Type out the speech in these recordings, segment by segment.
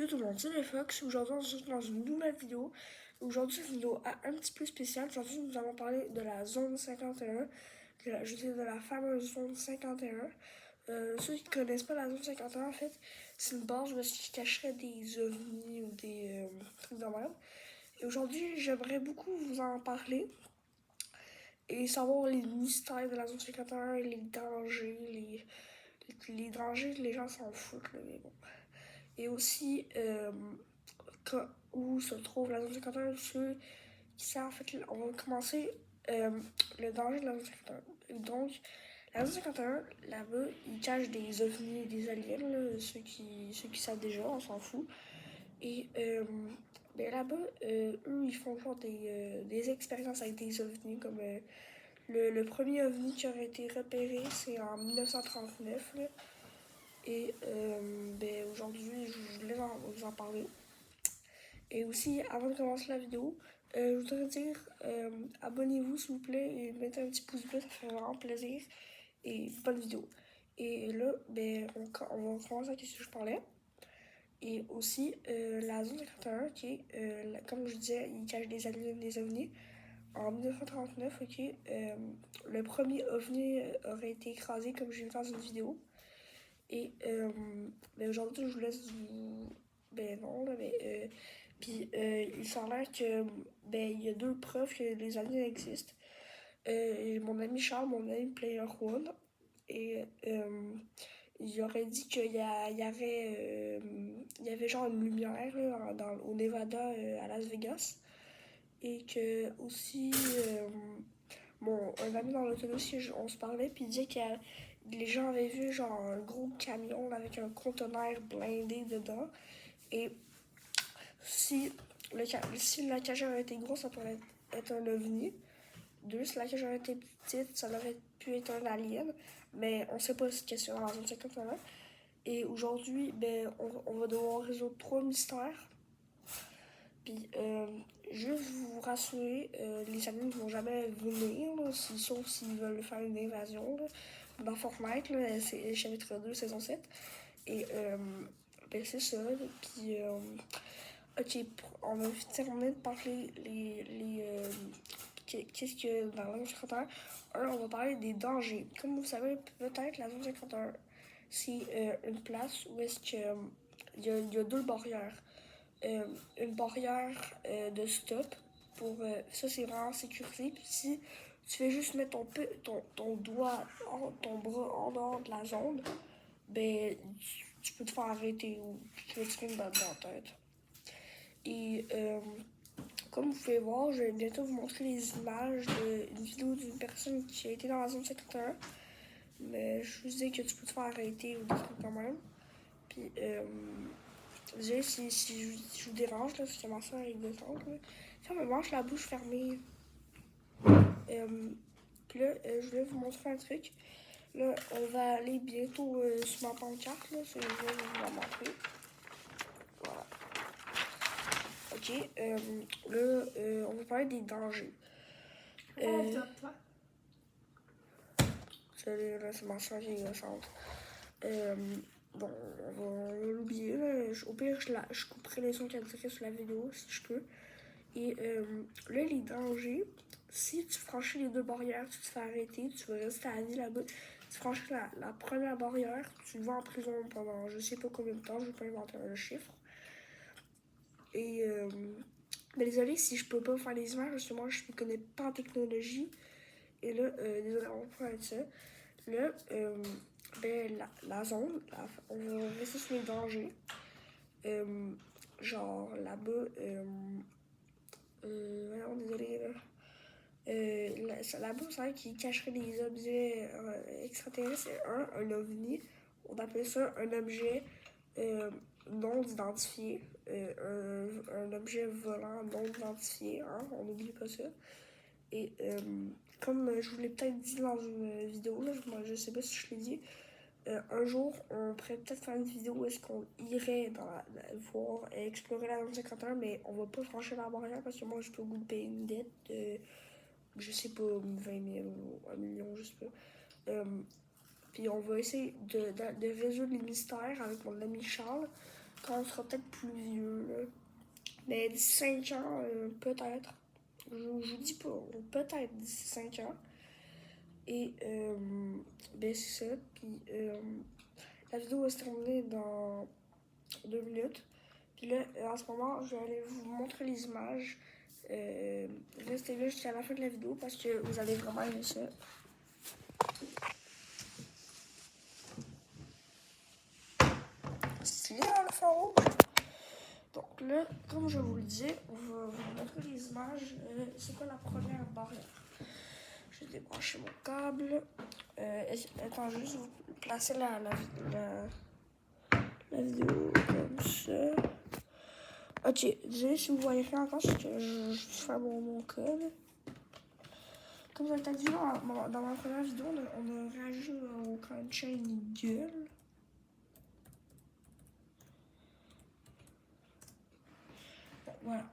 Yo tout le monde, c'est les Fox. Aujourd'hui, on se retrouve dans une nouvelle vidéo. Aujourd'hui, c'est une vidéo un petit peu spéciale. Aujourd'hui, nous allons parler de la zone 51, de la fameuse zone 51. Ceux qui ne connaissent pas la zone 51, en fait, c'est une base où ils cacheraient des ovnis ou des trucs de même. Et aujourd'hui, j'aimerais beaucoup vous en parler et savoir les mystères de la zone 51, les dangers, les dangers, les gens s'en foutent, là, mais bon. Et aussi, où se trouve la zone 51, ceux qui savent, en fait, on va commencer le danger de la zone 51. Donc, la zone 51, là-bas, ils cachent des ovnis et des aliens, là, ceux qui savent déjà, on s'en fout. Et ben là-bas, eux, ils font genre des expériences avec des ovnis, comme le premier ovni qui aurait été repéré, c'est en 1939, là. Et ben, aujourd'hui, je voulais vous en parler. Et aussi, avant de commencer la vidéo, je voudrais dire abonnez-vous s'il vous plaît et mettez un petit pouce bleu, ça fait vraiment plaisir. Et bonne vidéo. Et là, ben, on va commencer avec ce que je parlais. Et aussi, la zone 51, qui est, comme je disais, il cache des aliens des ovnis. En 1939, ok, le premier ovni aurait été écrasé, comme j'ai vu dans une vidéo. Et ben aujourd'hui, je vous laisse vous. Ben non, là, mais. Puis il s'avère que ben il y a deux preuves que les aliens existent. Mon ami Charles, mon ami Player One, et il aurait dit qu'il y avait genre une lumière là, au Nevada à Las Vegas. Et que aussi, un ami dans l'autobus, on se parlait, puis il disait que les gens avaient vu genre un gros camion avec un conteneur blindé dedans. Et si la cage avait été grosse, ça pourrait être un ovni. Deux, si la cage avait été petite, ça aurait pu être un alien. Mais on sait pas ce qu'il y a dans la zone 51. Et aujourd'hui, ben, on va devoir résoudre trois mystères. Puis, juste vous rassurer, les aliens ne vont jamais venir, là, sauf s'ils veulent faire une invasion. Là. Dans Fortnite, là, c'est chapitre 2, saison 7. Et ben, c'est ça. Puis, ok, on va terminer de parler qu'est-ce qu'il y a dans la zone 51. On va parler des dangers. Comme vous savez, peut-être la zone 51, c'est une place où est-ce que il y a deux barrières. Une barrière de stop pour ça, c'est vraiment sécurisé. Puis si tu fais juste mettre ton doigt, ton bras en dehors de la zone, ben tu peux te faire arrêter ou tu peux te faire une balle dans la tête. Et comme vous pouvez voir, je vais bientôt vous montrer les images d'une vidéo d'une personne qui a été dans la zone 51. Mais je vous dis que tu peux te faire arrêter ou des trucs quand même. Puis désolé si je vous dérange, là, parce que ma soeur est détente. Si on me mange la bouche fermée. Puis là, je voulais vous montrer un truc. Là, on va aller bientôt sur ma pancarte. Là, je vais vous la montrer. Voilà. Ok. Là, on va parler des dangers. Salut, là, c'est ma soeur qui est innocente. Bon, on va l'oublier. Au pire, je couperai les sons qu'elle dirait sur la vidéo, si je peux. Et là, les dangers, si tu franchis les deux barrières, tu te fais arrêter, tu vas rester à vie là-bas. Tu franchis la première barrière, tu vas en prison pendant je sais pas combien de temps, je vais pas inventer un chiffre. Et mais désolé si je peux pas faire les images, parce que moi je ne connais pas en technologie. Et là, désolé, on va faire ça. Là, ben, la zone, on va rester sur les dangers. Genre là-bas, désolé, là. Là-bas, c'est vrai qu'ils cacheraient des objets extraterrestres. Un ovni. On appelle ça un objet non identifié. Un objet volant non identifié. Hein? On n'oublie pas ça. Et comme je vous l'ai peut-être dit dans une vidéo, là, je sais pas si je l'ai dit, un jour, on pourrait peut-être faire une vidéo où est-ce qu'on irait voir explorer la zone 51, mais on va pas franchir la barrière parce que moi, je peux vous payer une dette de, je sais pas, 20 000 ou 1 million, je sais pas. Puis on va essayer de résoudre les mystères avec mon ami Charles. quand on sera peut-être plus vieux, là. Mais d'ici 5 ans, peut-être. Je vous dis pas, peut-être d'ici 5 ans. Et ben c'est ça. Puis la vidéo va se terminer dans 2 minutes. Puis là, en ce moment, je vais aller vous montrer les images. Restez là jusqu'à la fin de la vidéo parce que vous allez vraiment aimer ça. Stylé dans le fond. Donc là, comme je vous le disais, on va vous montrer les images. C'est quoi la première barrière? Je vais débrancher mon câble. Attends, juste vous placer la vidéo comme ça. Ok, désolé si vous voyez rien encore, c'est que je fais mon code. Comme je l'ai dit dans ma première vidéo, on a réagi au Crown Chain gueule. Bon, voilà.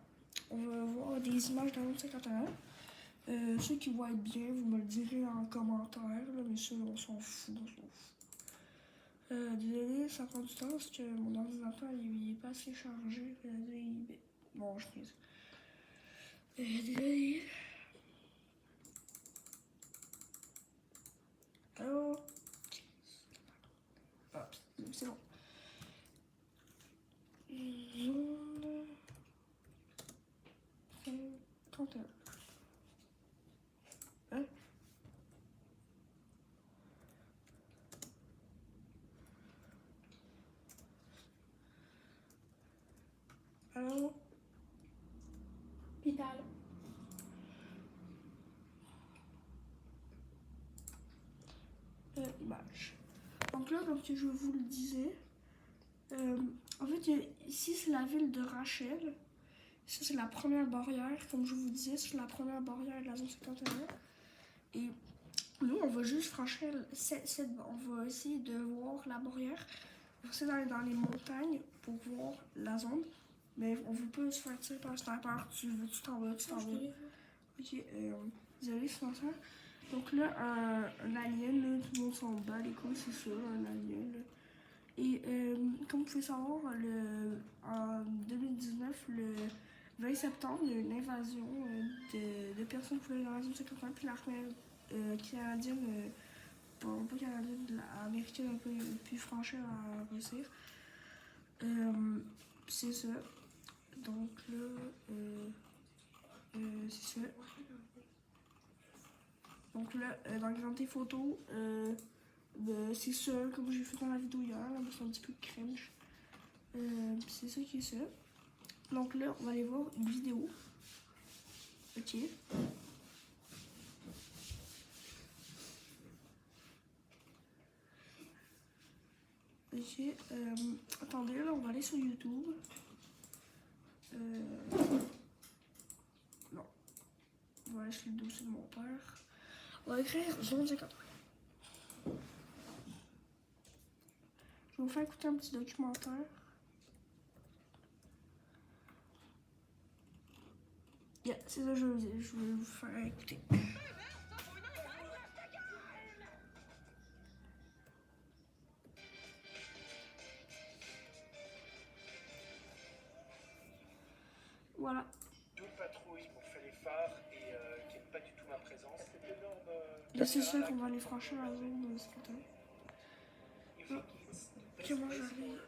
On va voir des images dans 51. Ceux qui vont être bien, vous me le direz en commentaire, là, mais ceux, on s'en fout, Désolé, ça prend du temps parce que mon ordinateur il est pas assez chargé. Bon, je prise. Désolé. Alors, ah, c'est bon. Zone 31. Hein? Alors, Hôpital. Image. Donc là, comme que je vous le disais, en fait, ici c'est la ville de Rachel. Ça, c'est la première barrière, comme je vous disais, c'est la première barrière de la zone 51. Et nous, on va juste franchir on va essayer de voir la barrière. On va essayer d'aller dans les montagnes pour voir la zone. Mais on ne veut pas se faire tirer par un sniper. Tu t'en vas, tu t'en vas. Ok, désolé, c'est pas ça. Donc là, un alien, là, tout le monde s'en bat les couilles, c'est sûr, un alien. Là. Et comme vous pouvez savoir, en 2019, le 20 septembre, il y a eu une invasion de personnes qui voulaient dans la zone 51, puis l'armée canadienne, bon, pas canadienne, américaine a pu franchir à réussir. C'est ça. Donc là, c'est ça. Donc là, dans le grand photo, c'est ça, comme j'ai fait dans la vidéo hier, là, c'est un petit peu de cringe. C'est ça qui est ça. Donc là, on va aller voir une vidéo. Ok. Ok. Attendez, là, on va aller sur YouTube. Non. On va aller sur le dossier de mon père. On va écrire zone 50. Je vais vous faire écouter un petit documentaire. Yeah, c'est ça que je vais vous faire écouter. Voilà. 12 patrouilles ont fait les phares et qui n'aiment pas du tout ma présence. Cet énorme. Là, c'est sûr qu'on va aller franchir la zone 51. Comment j'arrive?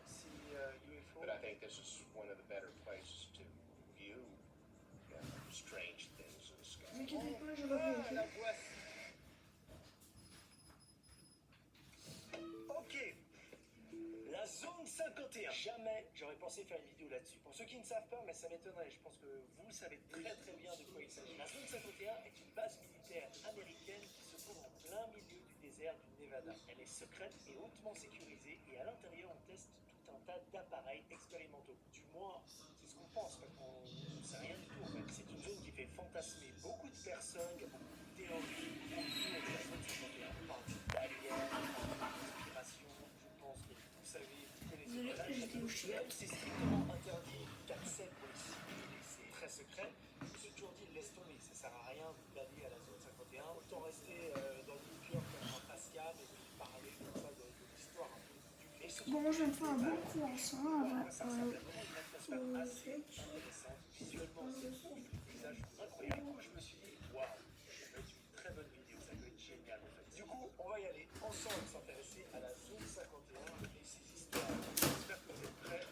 But I think this is one of the better places to view strange things in the sky. Ne inquiétez pas, je reviens. Ok. La zone 51. Jamais j'aurais pensé faire une vidéo là-dessus. Pour ceux qui ne savent pas, mais ça m'étonnerait, je pense que vous savez très très bien de quoi il s'agit. La zone 51 est une base militaire américaine qui se trouve en plein milieu du désert du Nevada. Elle est secrète et hautement sécurisée et à l'intérieur on teste tout un tas d'appareils expérimentaux. Du moins, c'est ce qu'on pense parce qu'on ne sait rien du tout en fait. C'est une zone qui fait fantasmer beaucoup de personnes, il y a beaucoup de théories autour de la zone 51. On parle d'aliens, d'inspiration, je pense que vous savez, vous connaissez pas la c'est strictement interdit d'accès pour les civils et c'est très secret. Je me suis toujours dit, laisse tomber, ça sert à rien d'aller à la zone 51. Autant rester dans le bunker comme un Pascal et puis parler comme ça de l'histoire un peu du. Et surtout, Bon, je vais me faire un bon croissant avant. ça ressemble vraiment à une atmosphère assez intéressante. Visuellement, c'est ouf, les paysages sont incroyables. Du coup, je me suis dit, waouh, ça peut être une très bonne vidéo, ça peut être génial en fait. Du coup, on va y aller ensemble s'intéresser à la zone 51 et ses histoires. J'espère que vous êtes prêts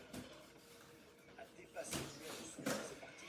à dépasser le mur de son. C'est parti.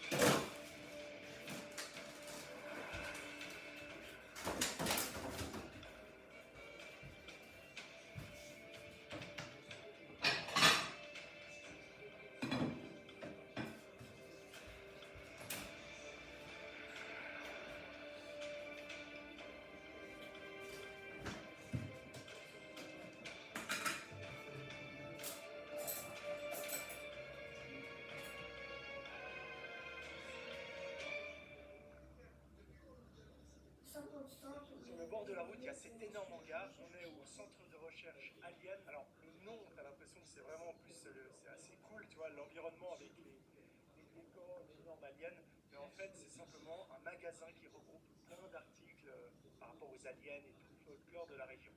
Sur le bord de la route, il y a cet énorme hangar. On est au centre de recherche Alien. Alors, le nom, t'as l'impression que c'est vraiment, en plus, c'est assez cool, tu vois, l'environnement avec les décors, les normes aliens. Mais en fait, c'est simplement un magasin qui regroupe plein d'articles par rapport aux aliens et tout le folklore de la région.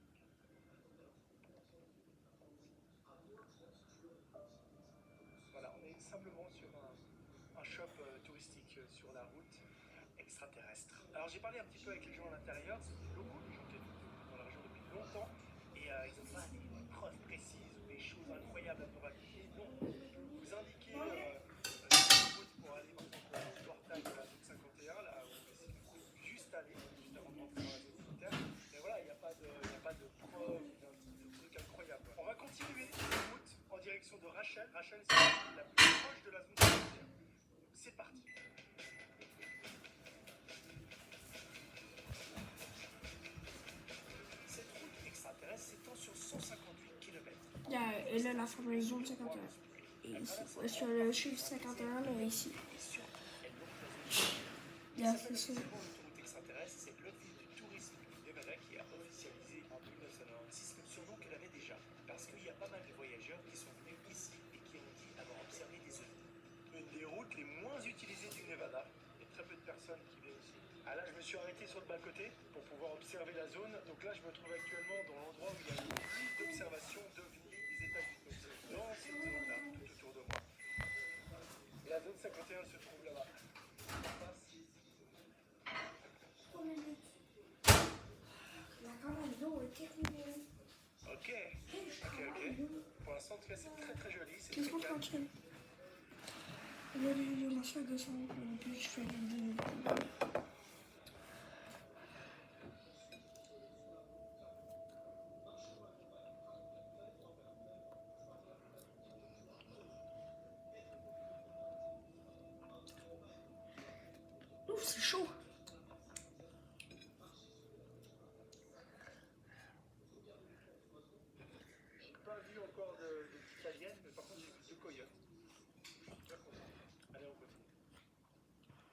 Voilà, on est simplement sur un shop touristique sur la route extraterrestre. Alors j'ai parlé un petit peu avec les gens à l'intérieur, c'est des locaux, des gens qui habitent dans la région depuis longtemps, et ils n'ont pas des preuves précises ou des choses incroyables à nous raconter. Non, je peux vous indiquer une route pour aller par exemple au portail de la zone 51, là où c'est juste aller, juste avant de rentrer dans la zone militaire. Mais voilà, il n'y a pas de preuves, de trucs incroyables. On va continuer la route en direction de Rachel. Rachel, c'est la plus proche de la zone 51. C'est parti. Cette route extraterrestre s'étend sur 158 km. Et là, la fameuse zone 51. Et ici, ouais, sur le chiffre 51, là, ici. Yeah, c'est ça. L'autoroute extraterrestre, c'est l'Office du tourisme du Nevada qui a officialisé en 1996 le surnom qu'elle avait déjà. Parce qu'il y a pas mal de voyageurs qui sont venus ici et qui ont dit avoir observé des ovnis. Une des routes les moins utilisées du Nevada. Il y a très peu de personnes qui viennent ici. Ah là, je me suis arrêté sur le bas-côté pour pouvoir observer la zone. Donc là, je me trouve actuellement dans l'endroit où il y a le plus d'observations d'ovnis des États-Unis. Donc c'est dans cette zone-là, tout autour de moi. La zone 51 se trouve là-bas. La caméra vidéo est terminée. Ok. Pour l'instant, en tout cas, c'est très très joli. C'est Laisse-moi très calme. tranquille. Il y a des vidéos, moi, je fais 200 et puis je fais des vidéos. Ouf, c'est chaud. J'ai pas vu encore de petites aliens, mais par contre, j'ai vu 2 coyotes. Je suis très content. Allez, on continue.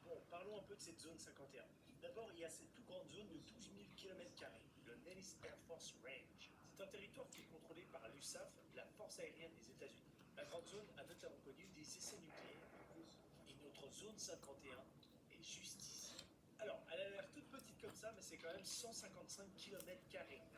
Bon, parlons un peu de cette zone 51. D'abord, il y a cette toute grande zone de 12 000 km², le Nellis Air Force Range. C'est un territoire qui est contrôlé par l'USAF, la force aérienne des États-Unis. La grande zone a notamment connu des essais nucléaires. Et notre zone 51 est juste ici. Alors, elle a l'air toute petite comme ça, mais c'est quand même 155 km².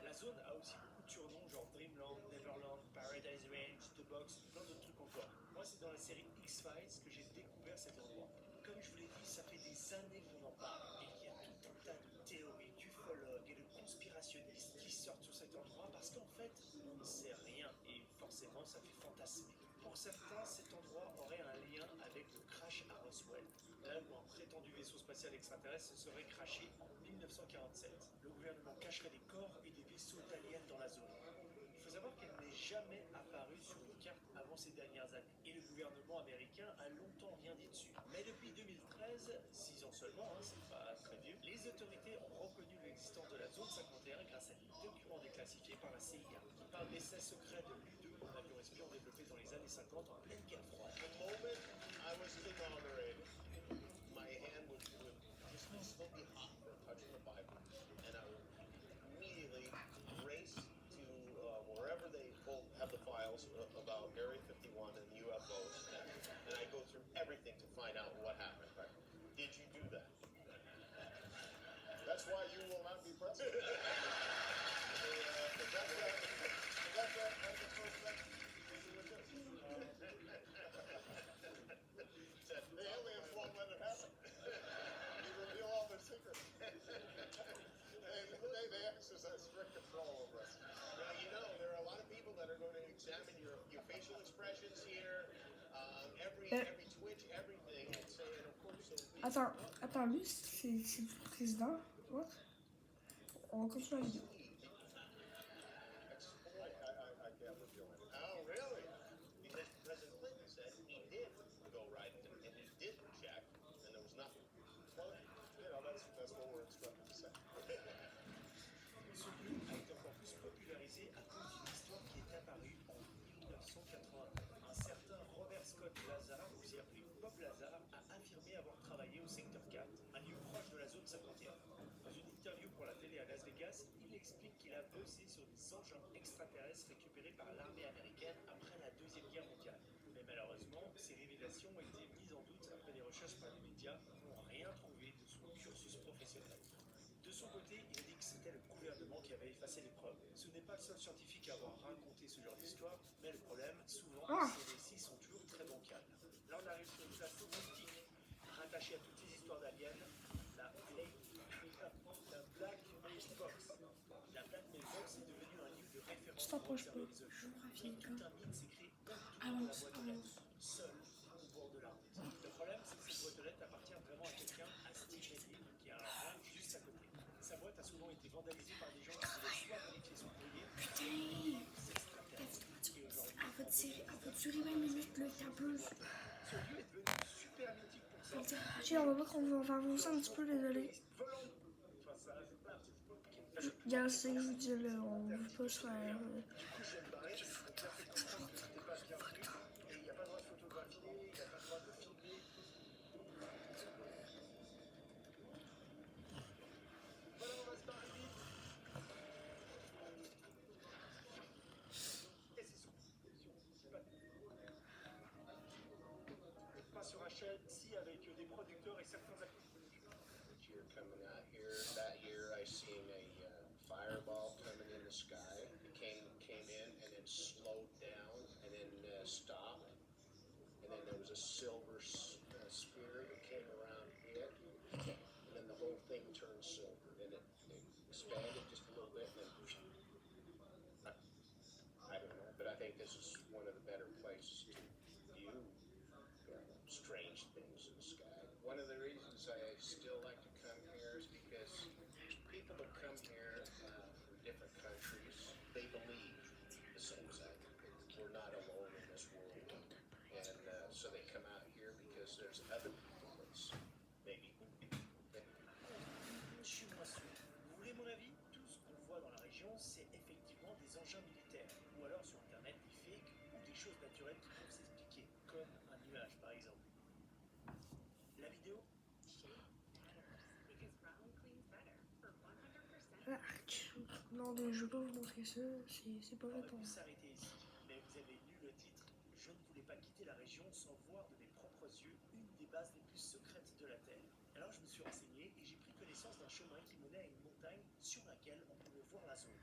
La zone a aussi beaucoup de surnoms, genre Dreamland, Neverland, Paradise Range, The Box, plein d'autres trucs encore. Moi, c'est dans la série X-Files que j'ai découvert cet endroit. Comme je vous l'ai dit, ça fait des années qu'on en parle. Et il y a tout un tas de théories d'ufologues et de conspirationnistes qui sortent sur cet endroit parce qu'en fait, on ne sait rien. Et forcément, ça fait fantasmer. Pour certains, cet endroit aurait un lien avec le crash à Roswell, là où un prétendu vaisseau spatial extraterrestre se serait crashé en 1947. Le gouvernement cacherait des corps et des vaisseaux d'aliens dans la zone. Il faut savoir qu'elle n'est jamais apparue sur une carte avant ces dernières années. Et le gouvernement américain a longtemps rien dit dessus. Mais depuis 2013, 6 ans seulement, c'est pas très vieux, les autorités ont reconnu l'existence de la zone 51 grâce à des documents déclassifiés par la CIA, qui parlent d'essais secrets de l'U-2, un avion espion développé dans les années 50 en pleine guerre froide. The moment I was inaugurated, my hand would just be smoking hot from touching the Bible, and I would immediately race to wherever they have the files about Area 51 and UFOs, and I go through everything to find out what happened. Did you do that? That's why you will not be president. That's the first thing. strict control over us. Now, you know, there are a lot of people that are going to examine your facial expressions here, every twitch, everything, and say, and of course, Attends, lui, c'est le président. What? On va continuer la vidéo. I can't reveal it. Oh, really? Because President Clinton said he did go right and he did check, and there was nothing. Well, you know, that's what we're instructed to say. Ce lieu a été encore plus popularisé à cause d'une histoire qui est apparue en 1980. Un certain Robert Scott Lazar, aussi appelé Bob Lazar, a affirmé avoir travaillé au secteur 4, un lieu proche de la zone 51. Dans une interview pour la télé à Las Vegas, il explique qu'il a bossé sur des engins extraterrestres récupérés par l'armée américaine après la Deuxième Guerre mondiale. Mais malheureusement, ces révélations ont été mises en doute après des recherches par les médias qui n'ont rien trouvé de son cursus professionnel. De son côté, il a dit que c'était le gouvernement qui avait effacé les preuves. Ce n'est pas le seul scientifique à avoir raconté ce genre d'histoire, mais le problème, souvent, ces récits sont toujours très bancals. Là, on arrive sur une place mystique, rattachée à toutes ces histoires d'aliens, la Black Mailbox. La Black Mailbox est devenue un lieu de référence pour observer les ovnis. Et tout un mythe s'est créé autour de la boîte aux lettres, seule au bord de l'arbre. Le problème, c'est que cette boîte aux lettres appartient vraiment à quelqu'un, à Steve Hedley, qui a un rang juste à côté. Sa boîte a souvent été vandalisée par des gens qui voulaient soit vérifier son courrier, Faut durer 20 minutes, le campus. ce lieu est devenu super mythique pour ça. Tiens, on va voir qu'on va avancer un petit peu, désolé. Enfin, ça, c'est pas un petit peu compliqué. Regarde, c'est que je vous dis, là, on veut pas se faire. Du coup, je viens de barrer, je fais complètement que c'était pas bien vu. Et il n'y a pas le droit de photographier, il n'y a pas le droit de filmer. Voilà, on va se barrer vite. Et c'est son. Pas sur HL, si avec des producteurs et certains acteurs. This year coming out here, that year I seen a fireball coming in the sky. It came in and then slowed down and then stopped. And then there was a silver sphere that came around it. And then the whole thing turned silver. Then it expanded just a little bit and then I don't know, but I think this is one of the better places to view strange things in the sky. One of the reasons I still like to come here is because people that come here from different countries, they believe the same thing. We're not alone in this world. And so they come out here because there's other people that's maybe. Je suis moins sûr. Vous voulez mon avis? Tout ce qu'on voit dans la région, c'est effectivement des engins militaires. Ou alors sur internet des fakes ou des choses naturelles qui peuvent s'expliquer, comme un nuage par exemple. La vidéo? Non, je vais pas vous montrer ça, c'est pas vrai On pour aurait pu moi. s'arrêter ici, mais vous avez lu le titre. Je ne voulais pas quitter la région sans voir de mes propres yeux une des bases les plus secrètes de la Terre. Alors je me suis renseigné et j'ai pris connaissance d'un chemin qui menait à une montagne sur laquelle on pouvait voir la zone.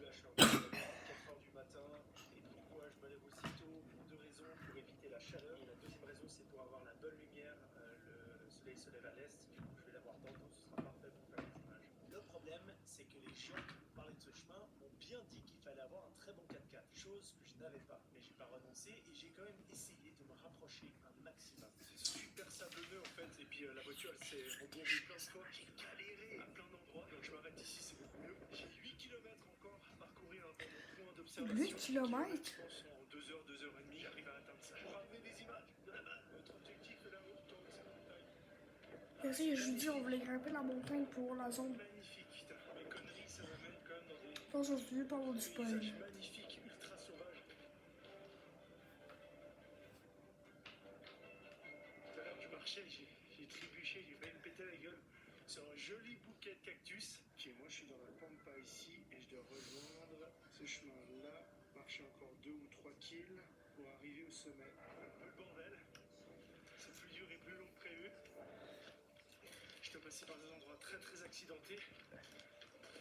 Là, je suis en train de 4h du matin. Et pourquoi je me lève aussitôt? Pour deux raisons. Pour éviter la chaleur. Et la deuxième raison, c'est pour avoir la bonne lumière. Le soleil se lève à l'est. Du coup, je vais l'avoir tantôt. Ce sera parfait pour faire des images. Le problème, c'est que les gens qui me parlaient de ce chemin m'ont bien dit qu'il fallait avoir un très bon 4x4. Chose que je n'avais pas. Mais j'ai pas renoncé et j'ai quand même essayé de me rapprocher un maximum. C'est super sablonneux en fait. Et puis la voiture, elle s'est rebondie plein de fois. J'ai galéré à plein d'endroits. Donc je m'arrête ici, c'est beaucoup mieux. J'ai 8 km encore à parcourir dans mon point d'observation. 8 kilomètres? Je pense en 2 heures, 2 heures et demie, j'arrive à atteindre ça. Pour ramener des images de là-bas. Notre objectif est là-haut, dans ces montagnes. Merci, je vous dis, on voulait grimper la montagne pour la zone. Magnifique, putain. Mes conneries, ça m'amène quand même dans des Je pense qu'on se dit pas avoir du spoil. paysages magnifiques, ultra sauvages. Tout à l'heure, je marchais, j'ai trébuché, j'ai failli me péter la gueule. C'est un joli bouquet de cactus. Ok, moi je suis dans la pampa ici et je dois rejoindre ce chemin-là, marcher encore 2 ou 3 kills pour arriver au sommet. Un peu le bordel. C'est plus dur et plus long que prévu. Je dois passer par des endroits très très accidentés.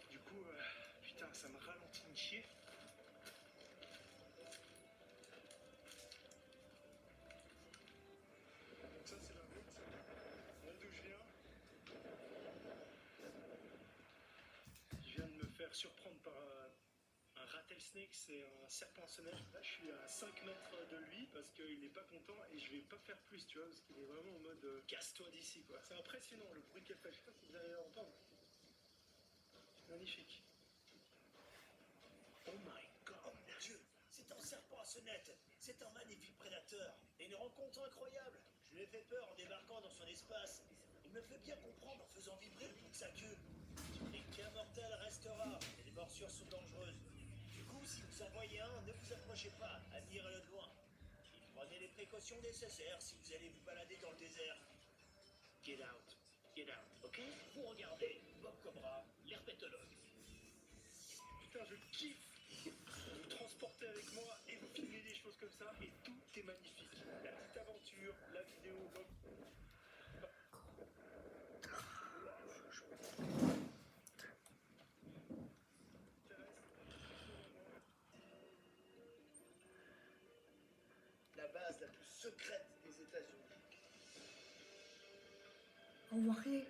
Du coup, putain, ça me ralentit une chier. Donc ça c'est la route. Là d'où je viens. Je viens de me faire faire surprendre par un rattlesnake, c'est un serpent sonnette. Là, je suis à 5 mètres de lui parce qu'il n'est pas content et je vais pas faire plus, tu vois, parce qu'il est vraiment en mode casse-toi d'ici, quoi. C'est impressionnant le bruit qu'elle fait. Je sais pas si vous allez l'entendre. Magnifique. Oh my god. Oh mon Dieu, c'est un serpent à sonnette. C'est un magnifique prédateur. Et une rencontre incroyable. Je lui ai fait peur en débarquant dans son espace. Il me fait bien comprendre en faisant vibrer le bout de sa queue. Et qu'un mortel restera. Et les morsures sont dangereuses. Du coup, si vous en voyez un, ne vous approchez pas. Admirez-le de loin. Et prenez les précautions nécessaires si vous allez vous balader dans le désert. Get out. Get out, ok? Vous regardez Bob Cobra, l'herpétologue. Putain, je kiffe vous transporter avec moi et vous filmer des choses comme ça et tout est magnifique. La petite aventure, la vidéo, La base la plus secrète des États-Unis. On voit rien.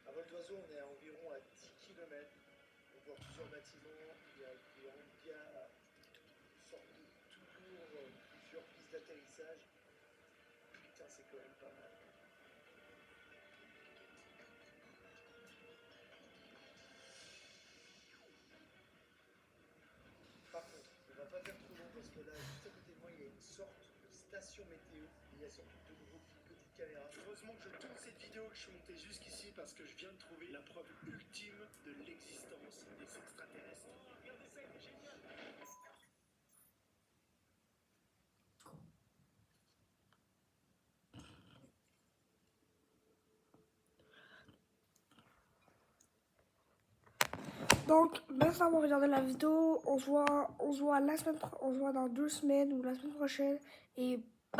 À vol d'oiseau, on est à environ à 10 km. On voit plusieurs bâtiments, il y a des hangars, une sorte de tour, plusieurs pistes d'atterrissage. Putain, c'est quand même pas mal. Par contre, on va pas faire trop long parce que là, juste à côté de moi, il y a une sorte de station météo. Il y a surtout de nouveaux petites caméras. heureusement que je tourne cette vidéo, que je suis monté jusqu'ici parce que je viens de trouver la preuve ultime de l'existence des extraterrestres. Regardez ça, c'est génial. Donc, merci d'avoir regardé la vidéo. On se voit dans 2 semaines ou la semaine prochaine. Et